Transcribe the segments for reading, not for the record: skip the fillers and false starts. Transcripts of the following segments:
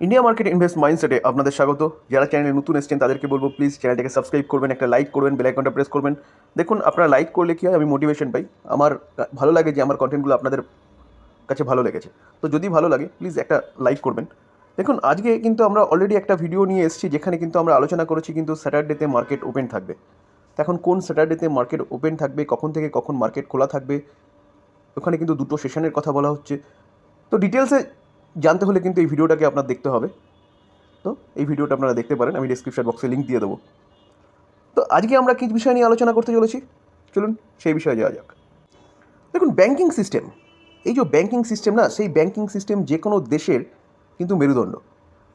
India market invest মাইন্ডসেটে আপনাদের স্বাগত। যারা চ্যানেলে নতুন এসেছেন তাদেরকে বলবো প্লিজ চ্যানেলটাকে সাবস্ক্রাইব করবেন, একটা লাইক করবেন, বেল আইকনটা প্রেস করবেন। দেখুন আপনারা লাইক করলে কি হয়, আমি মোটিভেশন পাই, আমার ভালো লাগে যে আমার কন্টেন্টগুলো আপনাদের কাছে ভালো লেগেছে। তো যদি ভালো লাগে প্লিজ একটা লাইক করবেন। দেখুন আজকে কিন্তু আমরা অলরেডি একটা ভিডিও নিয়ে এসেছি যেখানে কিন্তু আমরা আলোচনা করেছি কিন্তু স্যাটারডেতে মার্কেট ওপেন থাকবে। এখন কোন স্যাটারডেতে মার্কেট ওপেন থাকবে, কখন থেকে কখন মার্কেট খোলা থাকবে, ওখানে কিন্তু দুটো সেশনের কথা বলা হচ্ছে। তো ডিটেলসে জানতে হলে কিন্তু এই ভিডিওটাকে আপনার দেখতে হবে। তো এই ভিডিওটা আপনারা দেখতে পারেন, আমি ডেসক্রিপশন বক্সে লিঙ্ক দিয়ে দেবো। তো আজকে আমরা কী বিষয় নিয়ে আলোচনা করতে চলেছি, চলুন সেই বিষয়ে যাওয়া যাক। দেখুন ব্যাংকিং সিস্টেম, এই যে ব্যাংকিং সিস্টেম না, সেই ব্যাংকিং সিস্টেম যে কোনো দেশের কিন্তু মেরুদণ্ড।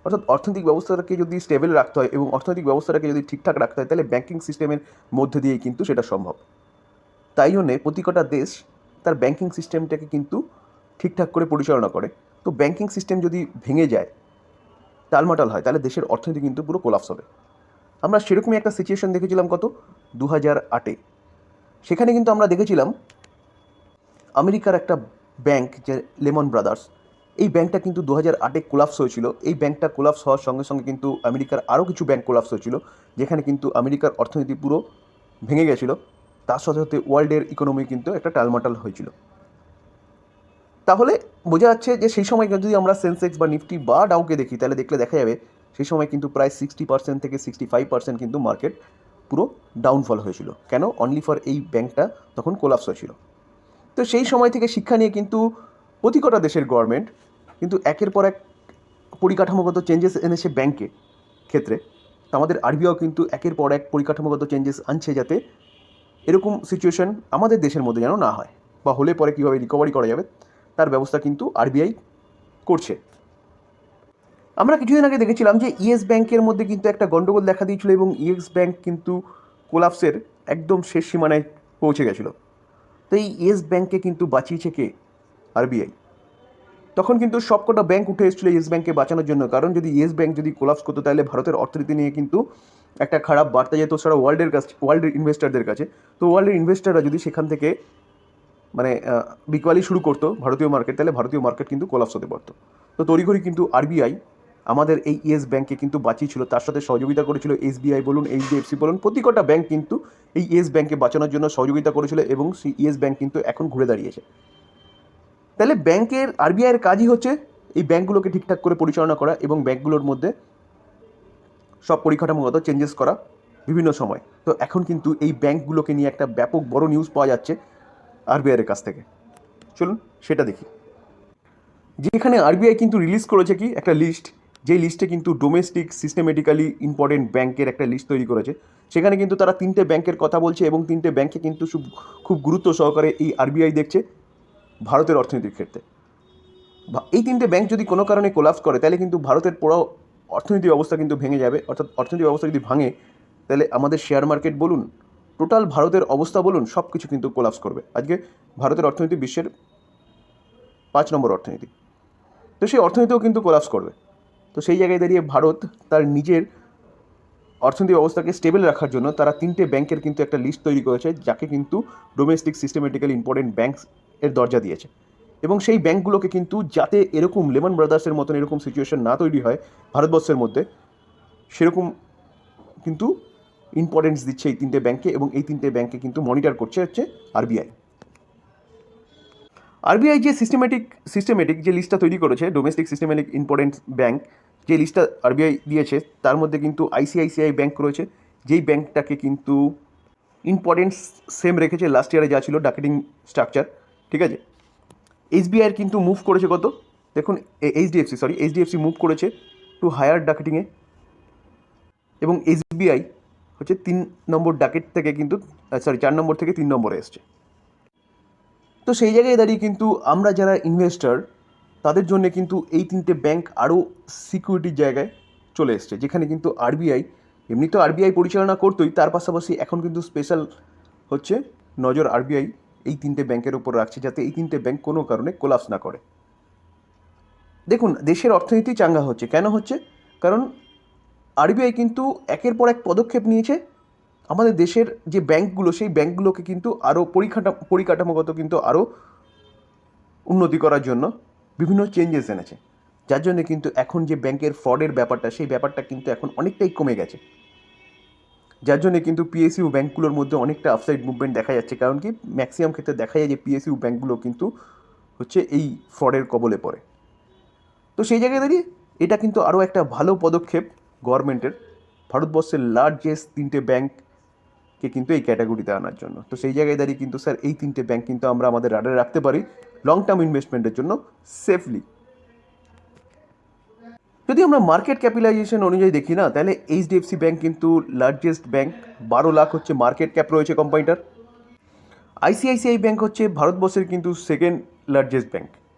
অর্থাৎ অর্থনৈতিক ব্যবস্থাটাকে যদি স্টেবল রাখতে হয় এবং অর্থনৈতিক ব্যবস্থাটাকে যদি ঠিকঠাক রাখতে হয় তাহলে ব্যাংকিং সিস্টেমের মধ্যে দিয়েই কিন্তু সেটা সম্ভব। তাই জন্যে প্রতি কটা দেশ তার ব্যাংকিং সিস্টেমটাকে কিন্তু ঠিকঠাক করে পরিচালনা করে। তো ব্যাংকিং সিস্টেম যদি ভেঙে যায়, টালমাটাল হয়, তাহলে দেশের অর্থনীতি কিন্তু পুরো কোলাপস হবে। আমরা সেরকমই একটা সিচুয়েশন দেখেছিলাম কত 2008-এ। সেখানে কিন্তু আমরা দেখেছিলাম আমেরিকার একটা ব্যাংক যে লেমন ব্রাদার্স, এই ব্যাংকটা কিন্তু 2008-এ কোলাপস হয়েছিল। এই ব্যাংকটা কোলাপস হওয়ার সঙ্গে সঙ্গে কিন্তু আমেরিকার আরও কিছু ব্যাংক কোলাপস হয়েছিল, যেখানে কিন্তু আমেরিকার অর্থনীতি পুরো ভেঙে গেছিলো। তার সাথে সাথে ওয়ার্ল্ডের ইকোনমি কিন্তু একটা টালমাটাল হয়েছিল। তাহলে বোঝা যাচ্ছে যে সেই সময় যদি আমরা সেন্সেক্স বা নিফটি বা ডাউকে দেখি তাহলে দেখা যাবে সেই সময় কিন্তু প্রায় 60% থেকে 65% কিন্তু মার্কেট পুরো ডাউনফল হয়েছিল। কেন? অনলি ফর এই ব্যাংকটা তখন কোলাপস হয়েছিল। তো সেই সময় থেকে শিক্ষা নিয়ে কিন্তু প্রতি কটা দেশের গভর্নমেন্ট কিন্তু একের পর এক পরিকাঠামোগত চেঞ্জেস এনেছে ব্যাংকে ক্ষেত্রে। আমাদের আরবিআইও কিন্তু একের পর এক পরিকাঠামোগত চেঞ্জেস আনছে যাতে এরকম সিচুয়েশন আমাদের দেশের মধ্যে যেন না হয়, বা হলে পরে কীভাবে রিকভারি করা যাবে তার ব্যবস্থা কিন্তু আরবিআই করছে। আমরা কিছুদিন আগে দেখেছিলাম যে ইয়েস ব্যাংকের মধ্যে কিন্তু একটা গণ্ডগোল দেখা দিয়েছিল এবং ইয়েস ব্যাংক কিন্তু কোলাপসের একদম শেষ সীমানায় পৌঁছে গেছিলো। তো এই ইয়েস ব্যাংককে কিন্তু বাঁচিয়েছে কে? আরবিআই। তখন কিন্তু সবকটা ব্যাংক উঠে এসেছিলো ইয়েস ব্যাংককে বাঁচানোর জন্য, কারণ যদি ইয়েস ব্যাংক যদি কোলাপস করতো তাহলে ভারতের অর্থনীতি নিয়ে কিন্তু একটা খারাপ বার্তা যেত সারা ওয়ার্ল্ডের ইনভেস্টারদের কাছে। তো ওয়ার্ল্ডের ইনভেস্টাররা যদি সেখান থেকে মানে বিকোয়ালি শুরু করতো ভারতীয় মার্কেট, তাহলে ভারতীয় মার্কেট কিন্তু কোলাপস হতে পারতো। তো তড়িঘড়ি কিন্তু আরবিআই আমাদের এই ইয়েস ব্যাংকে কিন্তু বাঁচিয়েছিল, তার সাথে সহযোগিতা করেছিল এসবিআই বলুন, এইচডিএফসি বলুন, প্রতি কটা ব্যাংক কিন্তু এই ইয়েস ব্যাংকে বাঁচানোর জন্য সহযোগিতা করেছিল এবং সেই ইয়েস ব্যাংক কিন্তু এখন ঘুরে দাঁড়িয়েছে। তাহলে ব্যাংকের আরবিআইয়ের কাজই হচ্ছে এই ব্যাংকগুলোকে ঠিকঠাক করে পরিচালনা করা এবং ব্যাংকগুলোর মধ্যে সব পরিকাঠামোগত চেঞ্জেস করা বিভিন্ন সময়। তো এখন কিন্তু এই ব্যাংকগুলোকে নিয়ে একটা ব্যাপক বড় নিউজ পাওয়া যাচ্ছে আরবিআইয়ের কাছ থেকে। চলুন সেটা দেখি। যেখানে আরবিআই কিন্তু রিলিজ করেছে কি একটা লিস্ট, যেই লিস্টে কিন্তু ডোমেস্টিক সিস্টেমেটিক্যালি ইম্পর্টেন্ট ব্যাংকের একটা লিস্ট তৈরি করেছে। সেখানে কিন্তু তারা 3টে ব্যাংকের কথা বলছে এবং 3টে ব্যাংকে কিন্তু খুব গুরুত্ব সহকারে এই আরবিআই দেখছে ভারতের অর্থনীতির ক্ষেত্রে। এই 3টে ব্যাংক যদি কোনো কারণে কোলাপস করে তাহলে কিন্তু ভারতের পুরো অর্থনীতি ব্যবস্থা কিন্তু ভেঙে যাবে। অর্থাৎ অর্থনীতি ব্যবস্থা যদি ভাঙে তাহলে আমাদের শেয়ার মার্কেট বলুন, টোটাল ভারতের অবস্থা বলুন, সব কিছু কিন্তু কোলাপস করবে। আজকে ভারতের অর্থনীতি বিশ্বের 5 নম্বর অর্থনীতি, তো সেই অর্থনীতিও কিন্তু কোলাপস করবে। তো সেই জায়গায় দাঁড়িয়ে ভারত তার নিজের অর্থনৈতিক অবস্থাকে স্টেবল রাখার জন্য তারা 3টে ব্যাংকের কিন্তু একটা লিস্ট তৈরি করেছে, যাকে কিন্তু ডোমেস্টিক সিস্টেমেটিক্যালি ইম্পর্টেন্ট ব্যাংকস এর দরজা দিয়েছে। এবং সেই ব্যাংকগুলোকে কিন্তু যাতে এরকম লেমন ব্রাদার্সের মতন এরকম সিচুয়েশন না তৈরি হয় ভারতবর্ষের মধ্যে, সেরকম কিন্তু ইম্পর্টেন্স দিচ্ছে এই 3টে ব্যাংকে এবং এই 3টে ব্যাংকে কিন্তু মনিটর করছে হচ্ছে আরবিআই। আরবিআই যে সিস্টেমেটিক যে লিস্টটা তৈরি করেছে ডোমেস্টিক সিস্টেমেটিক ইম্পর্টেন্ট ব্যাংক, যে লিস্টটা আরবিআই দিয়েছে তার মধ্যে কিন্তু আইসিআইসিআই ব্যাংক রয়েছে, যেই ব্যাংকটাকে কিন্তু ইম্পর্টেন্স সেম রেখেছে লাস্ট ইয়ারে যা ছিল ডাকেটিং স্ট্রাকচার, ঠিক আছে। এসবিআইয়ের কিন্তু মুভ করেছে কত দেখুন, এইচডিএফসি মুভ করেছে টু হায়ার ডাকেটিংয়ে এবং এসবিআই হচ্ছে 3 নম্বর ডাকেট থেকে কিন্তু 4 নম্বর থেকে 3 নম্বরে এসছে। তো সেই জায়গায় দাঁড়িয়ে কিন্তু আমরা যারা ইনভেস্টার তাদের জন্য কিন্তু এই 3টে ব্যাংক আরও সিকিউরিটির জায়গায় চলে এসছে, যেখানে কিন্তু আরবিআই এমনি তো আরবিআই পরিচালনা করতোই, তার পাশাপাশি এখন কিন্তু স্পেশাল হচ্ছে নজর আরবিআই এই 3টে ব্যাংকের উপর রাখছে যাতে এই 3টে ব্যাংক কোনো কারণে কোলাপস না করে। দেখুন দেশের অর্থনীতি চাঙ্গা হচ্ছে, কেন হচ্ছে? কারণ আরবিআই কিন্তু একের পর এক পদক্ষেপ নিয়েছে আমাদের দেশের যে ব্যাংকগুলো সেই ব্যাংকগুলোকে কিন্তু আরও পরিকাঠামোগত কিন্তু আরও উন্নতি করার জন্য বিভিন্ন চেঞ্জেস এনেছে। যার জন্য কিন্তু এখন যে ব্যাংকের ফ্রডের ব্যাপারটা, সেই ব্যাপারটা কিন্তু এখন অনেকটাই কমে গেছে। যার জন্য কিন্তু পিএসইউ ব্যাঙ্কগুলোর মধ্যে অনেকটা আপসাইড মুভমেন্ট দেখা যাচ্ছে, কারণ কি ম্যাক্সিমাম ক্ষেত্রে দেখা যায় যে পিএসইউ ব্যাঙ্কগুলো কিন্তু হচ্ছে এই ফ্রডের কবলে পড়ে। তো সেই জায়গায় দাঁড়িয়ে এটা কিন্তু আরও একটা ভালো পদক্ষেপ গভর্নমেন্টের, ভারতবর্ষের লার্জেস্ট 3টে ব্যাঙ্ককে কিন্তু এই ক্যাটাগরিতে আনার জন্য। তো সেই জায়গায় দাঁড়িয়ে কিন্তু স্যার এই 3টে ব্যাঙ্ক কিন্তু আমরা আমাদের রাডারে রাখতে পারি লং টার্ম ইনভেস্টমেন্টের জন্য সেফলি। যদি আমরা মার্কেট ক্যাপিটালাইজেশন অনুযায়ী দেখি না, তাহলে এইচডিএফসি ব্যাঙ্ক কিন্তু লার্জেস্ট ব্যাঙ্ক, 12 লাখ হচ্ছে মার্কেট ক্যাপ রয়েছে কোম্পানিটার। আইসিআইসিআই ব্যাঙ্ক হচ্ছে ভারতবর্ষের কিন্তু সেকেন্ড লার্জেস্ট ব্যাঙ্ক,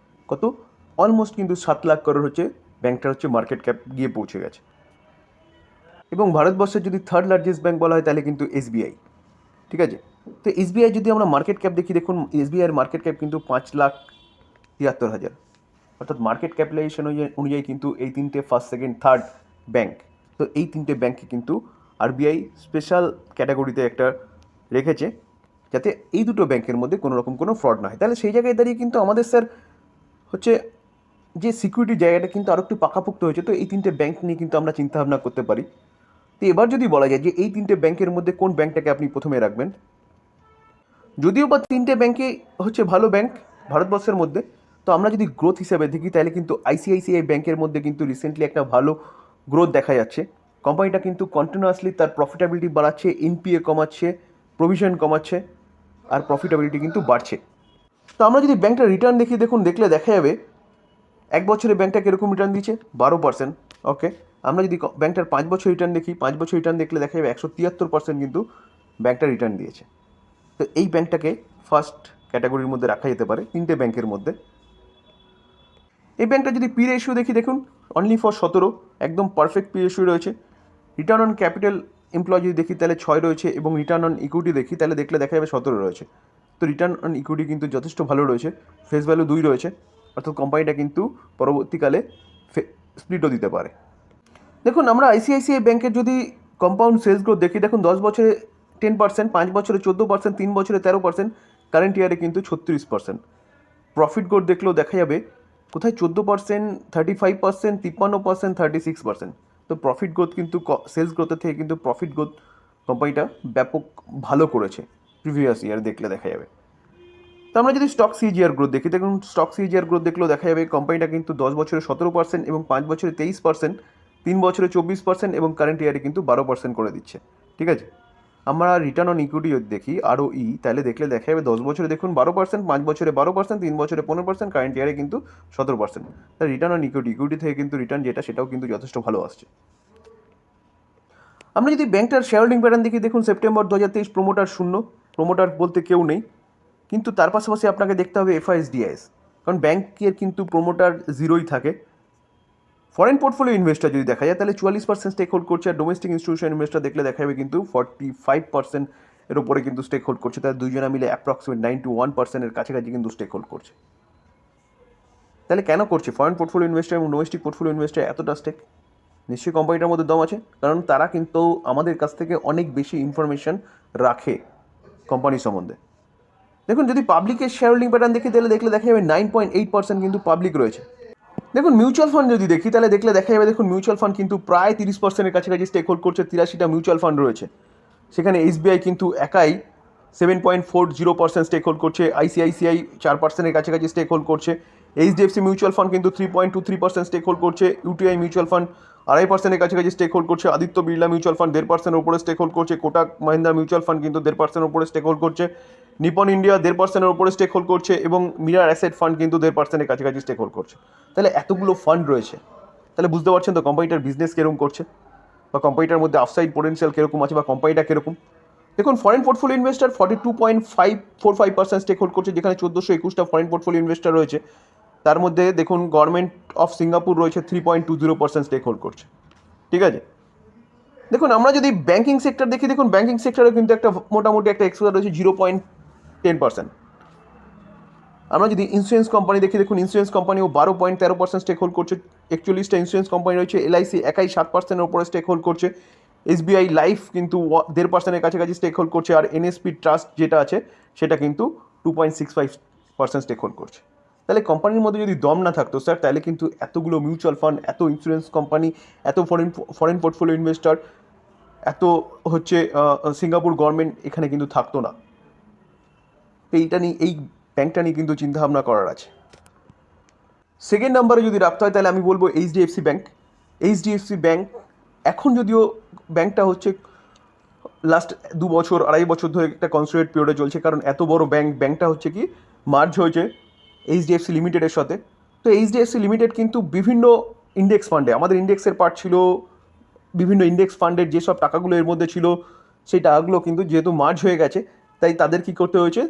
কত অলমোস্ট কিন্তু 7 লাখ করোড় হচ্ছে ব্যাঙ্কটার হচ্ছে মার্কেট ক্যাপ গিয়ে পৌঁছে গেছে। এবং ভারতবর্ষের যদি থার্ড লার্জেস্ট ব্যাঙ্ক বলা হয় তাহলে কিন্তু এসবিআই, ঠিক আছে। তো এসবিআই যদি আমরা মার্কেট ক্যাপ দেখি, দেখুন এসবিআইয়ের মার্কেট ক্যাপ কিন্তু 5,73,000, অর্থাৎ মার্কেট ক্যাপিটালাইজেশন অনুযায়ী কিন্তু এই 3টে ফার্স্ট সেকেন্ড থার্ড ব্যাঙ্ক। তো এই 3টে ব্যাঙ্ককে কিন্তু আরবিআই স্পেশাল ক্যাটাগরিতে একটা রেখেছে, যাতে এই দুটো ব্যাংকের মধ্যে কোনো রকম কোনো ফ্রড না হয়। তাহলে সেই জায়গায় দাঁড়িয়ে কিন্তু আমাদের স্যার হচ্ছে যে সিকিউরিটির জায়গাটা কিন্তু আরও একটু পাকাপোক্ত হয়েছে। তো এই 3টে ব্যাংক নিয়ে কিন্তু আমরা চিন্তাভাবনা করতে পারি। তো এবার যদি বলা যায় যে এই 3টে ব্যাংকের মধ্যে কোন ব্যাংকটাকে আপনি প্রথমে রাখবেন, যদিও বা 3টে ব্যাংকে হচ্ছে ভালো ব্যাংক ভারতবর্ষের মধ্যে, তো আমরা যদি গ্রোথ হিসাবে দেখি তাহলে কিন্তু আইসিআইসিআই ব্যাংকের মধ্যে কিন্তু রিসেন্টলি একটা ভালো গ্রোথ দেখা যাচ্ছে। কোম্পানিটা কিন্তু কন্টিনিউয়াসলি তার প্রফিটেবিলিটি বাড়াচ্ছে, এনপিএ কমাচ্ছে, প্রভিশন কমাচ্ছে, আর প্রফিটেবিলিটি কিন্তু বাড়ছে। তো আমরা যদি ব্যাংকটার রিটার্ন দেখি, দেখলে দেখা যাবে 1 বছরে ব্যাংকটা কীরকম রিটার্ন দিচ্ছে, 12%। ওকে, আমরা যদি ব্যাংকটার 5 বছর রিটার্ন দেখি, 5 বছর রিটার্ন দেখলে দেখা যাবে 173% কিন্তু ব্যাংকটা রিটার্ন দিয়েছে। তো এই ব্যাংকটাকে ফার্স্ট ক্যাটাগরির মধ্যে রাখা যেতে পারে 3টে ব্যাংকের মধ্যে। এই ব্যাংকটা যদি পি রেশিও দেখি, দেখুন অনলি ফর 17, একদম পারফেক্ট পি রেশিও রয়েছে। রিটার্ন অন ক্যাপিটাল এমপ্লয় যদি দেখি তাহলে 6 রয়েছে, এবং রিটার্ন অন ইকুইটি দেখি তাহলে দেখলে দেখা যাবে 17 রয়েছে। তো রিটার্ন অন ইকুইটি কিন্তু যথেষ্ট ভালো রয়েছে, ফেস ভ্যালু 2 রয়েছে, অর্থাৎ কোম্পানিটা কিন্তু পরবর্তীকালে স্প্লিটও দিতে পারে। দেখুন আমরা আইসিআইসিআই ব্যাংকের যদি কম্পাউন্ড সেলস গ্রোথ দেখি, দেখুন 10 বছরে 10%, 5 বছরে 14%, 3 বছরে 13%, কারেন্ট ইয়ারে কিন্তু 36%। প্রফিট গ্রোথ দেখলেও দেখা যাবে কোথায় 14%, 35%, 53%, 36%। তো প্রফিট গ্রোথ কিন্তু সেলস গ্রোথের থেকে কিন্তু প্রফিট গ্রোথ কোম্পানিটা ব্যাপক ভালো করেছে প্রিভিয়াস ইয়ার দেখলে দেখা যাবে। তো আমরা যদি স্টক সিজিআর গ্রোথ দেখি, দেখুন স্টক সিজিআর গ্রোথ দেখলেও দেখা যাবে কোম্পানিটা কিন্তু 10 বছরে 17% এবং 5 বছরে 23%, 3 বছরে 24% এবং কারেন্ট ইয়ারে কিন্তু 12% করে দিচ্ছে, ঠিক আছে। আমরা রিটার্ন অন ইকুইটি যদি দেখি ROE, তাহলে দেখলে দেখা যাবে 10 বছরে দেখুন 12%, 5 বছরে 12%, 3 বছরে 15%, কারেন্ট ইয়ারে কিন্তু 17%। তাই রিটার্ন অন ইকুইটি থেকে কিন্তু রিটার্ন যেটা সেটাও কিন্তু যথেষ্ট ভালো আসছে। আমরা যদি ব্যাংকটার শেয়ার হোল্ডিং প্যাটার্ন দেখি, দেখুন সেপ্টেম্বর 2023 প্রোমোটার শূন্য, প্রোমোটার বলতে কেউ নেই। কিন্তু তার পাশাপাশি আপনাকে দেখতে হবে এফআইএস-ডিআইএস, কারণ ব্যাংকের কিন্তু প্রোমোটার জিরোই থাকে। ফরেন পোর্টফোলিও ইনভেস্টার যদি দেখা যায় তাহলে 44% স্টেক হোল্ড করছে, আর ডোমেস্টিক ইনস্টিটিউশন ইনভেস্টার দেখলে দেখা যাবে কিন্তু 45% এর উপরে কিন্তু স্টেক হোল্ড করছে। তার দুইজনা মিলে অ্যাপ্রক্সিমেট 91% এর কাছাকাছি কিন্তু স্টেক হোল্ড করছে। তাহলে কেন করছে ফরেন পোর্টফোলিও ইনভেস্টার এবং ডোমেস্টিক পোর্টফোলিও ইনভেস্টার এতটা স্টেক? নিশ্চয়ই কোম্পানিটার মধ্যে দম আছে, কারণ তারা কিন্তু আমাদের কাছ থেকে অনেক বেশি ইনফরমেশন রাখে কোম্পানি সম্বন্ধে। দেখুন যদি পাবলিকের শেয়ার হোল্ডিং প্যাটার্ন দেখি তাহলে দেখলে দেখা যাবে 9.8% কিন্তু পাবলিক রয়েছে। দেখুন মিউচুয়াল ফান্ড যদি দেখি তাহলে দেখলে দেখা যাবে, দেখুন মিউচুয়াল ফান্ড কিন্তু প্রায় 30%-এর কাছাকাছি স্টেক হোল্ড করছে, 83টা মিউচুয়াল ফান্ড রয়েছে। সেখানে এসবিআই কিন্তু একাই 7.40% স্টেক হোল্ড করছে, আইসিআইসিআই 4%-এর কাছাকাছি স্টেক হোল্ড করছে, এইচডিএফসি মিউচুয়াল ফান্ড কিন্তু 3.23% স্টেক হোল্ড করছে, ইউটিআই মিউচুয়াল ফান্ড 2.5%-এর কাছাকাছি স্টেক হোল্ড করছে, আদিত্য বিড়লা মিউচুয়াল ফান্ড 1.5%-এর উপরে স্টেক হোল্ড করছে, কোটাক মহিন্দ্রা মিউচুয়াল ফান্ড কিন্তু 1.5%-এর উপরে স্টেক হোল্ড করছে, নিপন ইন্ডিয়া 1.5%-এর উপরে স্টেক হোল্ড করছে, এবং মিরার অ্যাসেট ফান্ড কিন্তু 1.5%-এর কাছাকাছি স্টেক হোল্ড করছে। তাহলে এতগুলো ফান্ড রয়েছে, তাহলে বুঝতে পারছেন তো কোম্পানিটার বিজনেস কীরকম করছে, বা কোম্পানিটার মধ্যে আপসাইড পোটেনশিয়াল কীরকম আছে, বা কোম্পানিটা কীরকম। দেখুন foreign portfolio investor 42.545% stake hold করছে, যেখানে 1421টা ফরেন পোর্টফোলিও ইনভেস্টার রয়েছে। তার মধ্যে দেখুন গভর্নমেন্ট অফ সিঙ্গাপুর রয়েছে 3.20% স্টেক হোল্ড করছে, ঠিক আছে। দেখুন আমরা যদি ব্যাঙ্কিং সেক্টর দেখি, দেখুন ব্যাঙ্কিং সেক্টরে কিন্তু একটা মোটামুটি একটা এক্সপোজার রয়েছে 0.10%। আমরা যদি ইন্স্যুরেন্স কোম্পানি দেখি, দেখুন ইন্স্যুরেন্স কোম্পানিও 12.13% স্টেক হোল্ড করছে। 41টা ইন্স্যুরেন্স কোম্পানি রয়েছে, এলআইসি একাই 7%-এর উপরে স্টেক হোল্ড করছে, এসবিআই লাইফ কিন্তু 1.5%-এর কাছাকাছি স্টেক হোল্ড করছে, আর এনএসপি ট্রাস্ট যেটা আছে সেটা কিন্তু 2.65% স্টেক হোল্ড করছে। তাহলে কোম্পানির মধ্যে যদি দম না থাকতো স্যার, তাহলে কিন্তু এতগুলো মিউচুয়াল ফান্ড, এত ইন্স্যুরেন্স কোম্পানি, এত ফরেন পোর্টফোলিও ইনভেস্টর, এত হচ্ছে সিঙ্গাপুর গভর্নমেন্ট এখানে কিন্তু থাকতো না। তো এই ব্যাংকটা নিয়ে কিন্তু চিন্তাভাবনা করার আছে। সেকেন্ড নাম্বারে যদি রাখতে হয় তাহলে আমি বলবো এইচডিএফসি ব্যাংক। এইচডিএফসি ব্যাংক এখন যদিও ব্যাংকটা হচ্ছে লাস্ট 2 বছর 2.5 বছর ধরে একটা কনসোলিডেট পিরিয়ডে চলছে, কারণ এত বড় ব্যাংকটা হচ্ছে কি মার্জ হয়েছে এইচডিএফসি লিমিটেডের সাথে। তো এইচডিএফসি লিমিটেড কিন্তু বিভিন্ন ইন্ডেক্স ফান্ডে, আমাদের ইন্ডেক্সের পার্ট ছিল, বিভিন্ন ইন্ডেক্স ফান্ডের যেসব টাকাগুলো এর মধ্যে ছিল সেই টাকাগুলো কিন্তু যেহেতু মার্জ হয়ে গেছে, তাই তাদের কী করতে হয়েছে,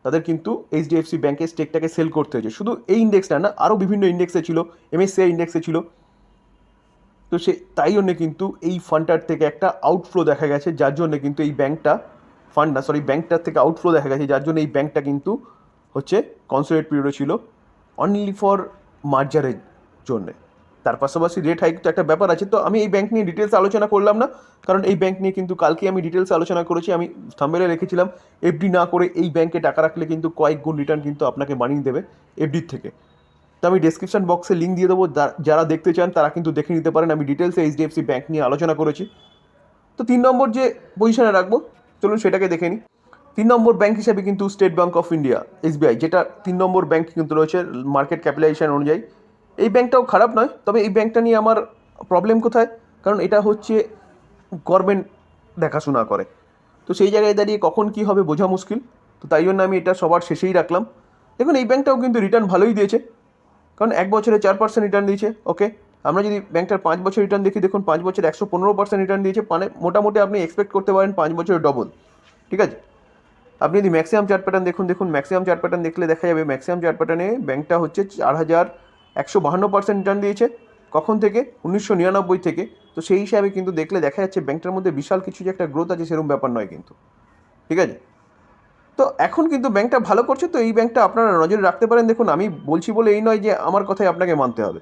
তাদের কিন্তু এইচডিএফসি ব্যাংকের স্টেকটাকে সেল করতে হয়েছে। শুধু এই ইন্ডেক্সটা না, আরও বিভিন্ন ইন্ডেক্সে ছিল, এমএসসিআই ইন্ডেক্সে ছিল। তো তাই জন্যে কিন্তু এই ফান্ডটার থেকে একটা আউটফ্লো দেখা গেছে, যার জন্য কিন্তু এই ব্যাংকটার থেকে আউটফ্লো দেখা গেছে, যার জন্য এই ব্যাংকটা কিন্তু হচ্ছে কনসোলিডেট পিরিয়ডে ছিল অনলি ফর মার্জারের জন্যে। তার পাশাপাশি রেট হাইক তো একটা ব্যাপার আছে। তো আমি এই ব্যাংক নিয়ে ডিটেলস আলোচনা করলাম না, কারণ এই ব্যাংক নিয়ে কিন্তু কালকে আমি ডিটেলস আলোচনা করেছি। আমি থাম্বনেলে রেখেছিলাম এফডি না করে এই ব্যাংকে টাকা রাখলে কিন্তু কয়েক গুণ রিটার্ন কিন্তু আপনাকে বানিয়ে দেবে এফডির থেকে। তো আমি ডেসক্রিপশন বক্সে লিঙ্ক দিয়ে দেবো, যারা দেখতে চান তারা কিন্তু দেখে নিতে পারেন। আমি ডিটেলসে এইচডিএফসি ব্যাংক নিয়ে আলোচনা করেছি। তো 3 নম্বর যে পজিশনে রাখবো, চলুন সেটাকে দেখে নিই। 3 নম্বর ব্যাংক হিসেবে কিন্তু state bank of India, SBI, যেটা 3 নম্বর ব্যাংক কিন্তু রয়েছে মার্কেট ক্যাপিটালাইজেশন অনুযায়ী। এই ব্যাংকটাও খারাপ নয়, তবে এই ব্যাংকটা নিয়ে আমার প্রবলেম কোথায়, কারণ এটা হচ্ছে গভর্নমেন্ট দেখাশোনা করে। তো সেই জায়গায় দাঁড়িয়ে কখন কী হবে বোঝা মুশকিল। তো তাই জন্য আমি এটা সবার শেষেই রাখলাম। দেখুন এই ব্যাংকটাও কিন্তু রিটার্ন ভালোই দিয়েছে, কারণ 1 বছরে 4% রিটার্ন দিয়েছে। ওকে, আমরা যদি ব্যাংকটার 5 বছর রিটার্ন দেখি, দেখুন 5 বছরে 115% রিটার্ন দিয়েছে, মানে মোটামুটি আপনি এক্সপেক্ট করতে পারেন 5 বছরে ডবল। ঠিক আছে, আপনি যদি ম্যাক্সিমাম চার্ট প্যাটার্ন দেখুন ম্যাক্সিমাম চার্ট প্যাটার্ন দেখলে দেখা যাবে ম্যাক্সিমাম চার্ট প্যাটার্নে ব্যাংকটা হচ্ছে 4152% রিটার্ন দিয়েছে। কখন থেকে? 1999 থেকে। তো সেই হিসাবে কিন্তু দেখলে দেখা যাচ্ছে ব্যাংকটার মধ্যে বিশাল কিছু যে একটা গ্রোথ আছে সেরকম ব্যাপার নয় কিন্তু। ঠিক আছে, তো এখন কিন্তু ব্যাংকটা ভালো করছে, তো এই ব্যাংকটা আপনারা নজরে রাখতে পারেন। দেখুন আমি বলছি বলে এই নয় যে আমার কথাই আপনাকে মানতে হবে।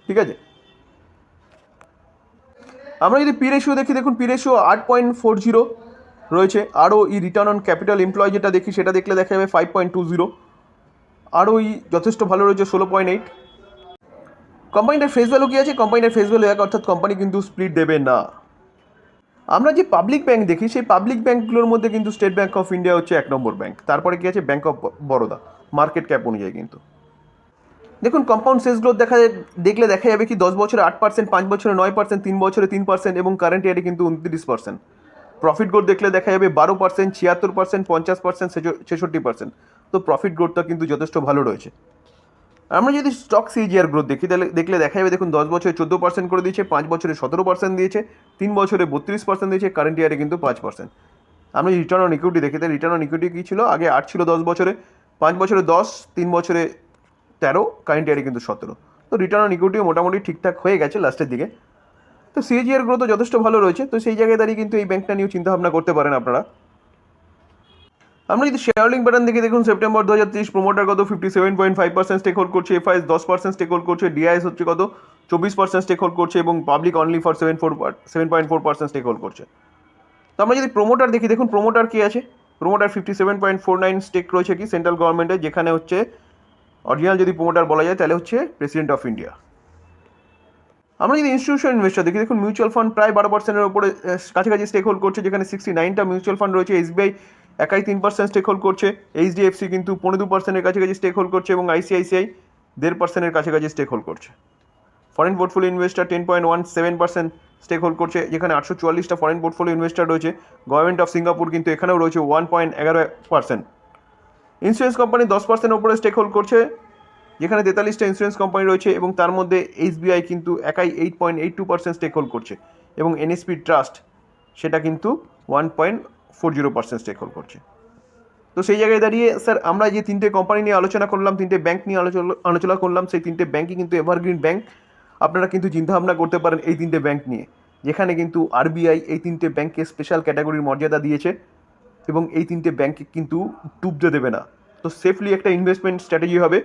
ঠিক আছে, আমরা যদি পি রেশিও দেখি, দেখুন পি রেশিও 8.40 রয়েছে। আরও রিটার্ন অন ক্যাপিটাল এমপ্লয় যেটা দেখি সেটা দেখলে দেখা যাবে 5.20। আরও যথেষ্ট ভালো রয়েছে 16.8। কোম্পানিটার ফেস ভ্যালু কী আছে? কোম্পানিটার ফেস ভ্যালু 1, অর্থাৎ কোম্পানি কিন্তু স্প্লিট দেবে না। আমরা যে পাবলিক ব্যাংক দেখি সেই পাবলিক ব্যাংকগুলোর মধ্যে কিন্তু স্টেট ব্যাংক অফ ইন্ডিয়া হচ্ছে 1 নম্বর ব্যাংক। তারপরে কি আছে? Bank of Baroda, market cap অনুযায়ী কিন্তু। দেখুন কম্পাউন্ড সেলস গ্রোথ দেখলে দেখা যাবে কি 10 বছরে 8%, 5 বছরে 9%, 3 বছরে 3% এবং কারেন্ট ইয়ারে কিন্তু 29%। প্রফিট গ্রোথ দেখলে দেখা যাবে 12%, 76%, 50%, 66%। তো প্রফিট গ্রোথটা কিন্তু যথেষ্ট ভালো রয়েছে। আমরা যদি স্টক সিজিআর গ্রোথ দেখি তাহলে দেখলে দেখা যাবে, দেখুন 10 বছরে 14% করে দিয়েছে, 5 বছরে 17% দিয়েছে, 3 বছরে 32% দিয়েছে, কারেন্ট ইয়ারে কিন্তু 5%। আমরা যদি রিটার্ন অন ইকুইটি দেখি তাহলে রিটার্ন অন ইকুইটি কী ছিল? আগে 8 ছিল 10 বছরে, 5 বছরে 10, 3 বছরে 13, কারেন্ট ইয়ারে কিন্তু 17। তো রিটার্ন অন ইকুইটিও মোটামুটি ঠিকঠাক হয়ে গেছে লাস্টের দিকে। তো সিএজিআর গ্রোথও যথেষ্ট ভালো রয়েছে। তো সেই জায়গায় দাঁড়িয়ে কিন্তু এই ব্যাংকটা নিয়েও চিন্তাভাবনা করতে পারেন আপনারা। আমরা যদি শেয়ার হোল্ডিং প্যাটার্ন দেখি, দেখুন সেপ্টেম্বর 2023 প্রোমোটার কত 57.5% স্টেক হোল্ড করছে, এফআইএস 10% স্টেক হোল্ড করছে, ডিআইএস হচ্ছে কত 24% স্টেক হোল্ড করছে এবং public only for 7.4% stake hold করছে। তো আমরা যদি প্রোমোটার দেখি, দেখুন প্রোমোটার কি আছে? প্রোমোটার 57.49 স্টেক রয়েছে কি সেন্ট্রাল গভর্নমেন্টের, যেখানে হচ্ছে অরিজিনাল যদি প্রোমোটার বলা যায় তাহলে হচ্ছে প্রেসিডেন্ট অফ ইন্ডিয়া। আমরা যদি ইনস্টিটিউশনাল ইনভেস্টর দেখি, দেখুন মিউচুয়াল ফান্ড প্রায় 12%-এর উপরে কাছাকাছি স্টেক হোল্ড করছে, যেখানে 69টা মিউচুয়াল ফান্ড রয়েছে। এসবিআই একাই 3% স্টেক হোল্ড করছে, এইচডিএফসি কিন্তু 2.5%-এর কাছাকাছি স্টেক হোল্ড করছে এবং আইসিআইসিআই 1.5%-এর কাছাকাছি স্টেক হোল্ড করছে। Foreign portfolio investor 10.17% stake hold করছে, যেখানে 844টা ফরেন পোর্টফোলিও ইনভেস্টার রয়েছে। গভর্নমেন্ট অফ সিঙ্গাপুর কিন্তু এখানেও রয়েছে 1.11%। ইন্স্যুরেন্স কোম্পানি 10%-এর উপরে স্টেক হোল্ড করছে, যেখানে 43টা ইন্স্যুরেন্স কোম্পানি রয়েছে এবং তার মধ্যে এসবিআই কিন্তু একাই 8.82% স্টেক হোল্ড করছে এবং এনএসপি ট্রাস্ট সেটা কিন্তু 1.40% স্টেক হোল্ড করছে। তো সেই জায়গায় দাঁড়িয়ে স্যার আমরা যে 3টে কোম্পানি নিয়ে আলোচনা করলাম, 3টে ব্যাংক নিয়ে আলোচনা করলাম, সেই 3টে ব্যাংকই কিন্তু এভারগ্রিন ব্যাংক। আপনারা কিন্তু চিন্তাভাবনা করতে পারেন এই 3টে ব্যাংক নিয়ে, যেখানে কিন্তু আরবিআই এই 3টে ব্যাংককে স্পেশাল ক্যাটাগরির মর্যাদা দিয়েছে এবং এই 3টে ব্যাংকে কিন্তু ডুবতে দেবে না। তো সেফলি একটা ইনভেস্টমেন্ট স্ট্র্যাটেজি হবে।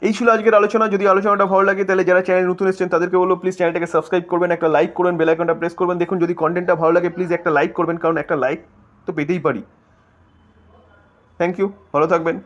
এই ছিল আজকের আলোচনা। যদি আলোচনাটা ভালো লাগে তাহলে যারা চ্যানেল নতুন এসেছেন তাদেরকে বলবো প্লিজ চ্যানেলটাকে সাবস্ক্রাইব করবেন, একটা লাইক করবেন, বেল আইকনটা প্রেস করবেন। দেখুন যদি কন্টেন্টটা ভালো লাগে প্লিজ একটা লাইক করবেন, কারণ একটা লাইক তো পেতেই পারি। থ্যাংক ইউ, ভালো থাকবেন।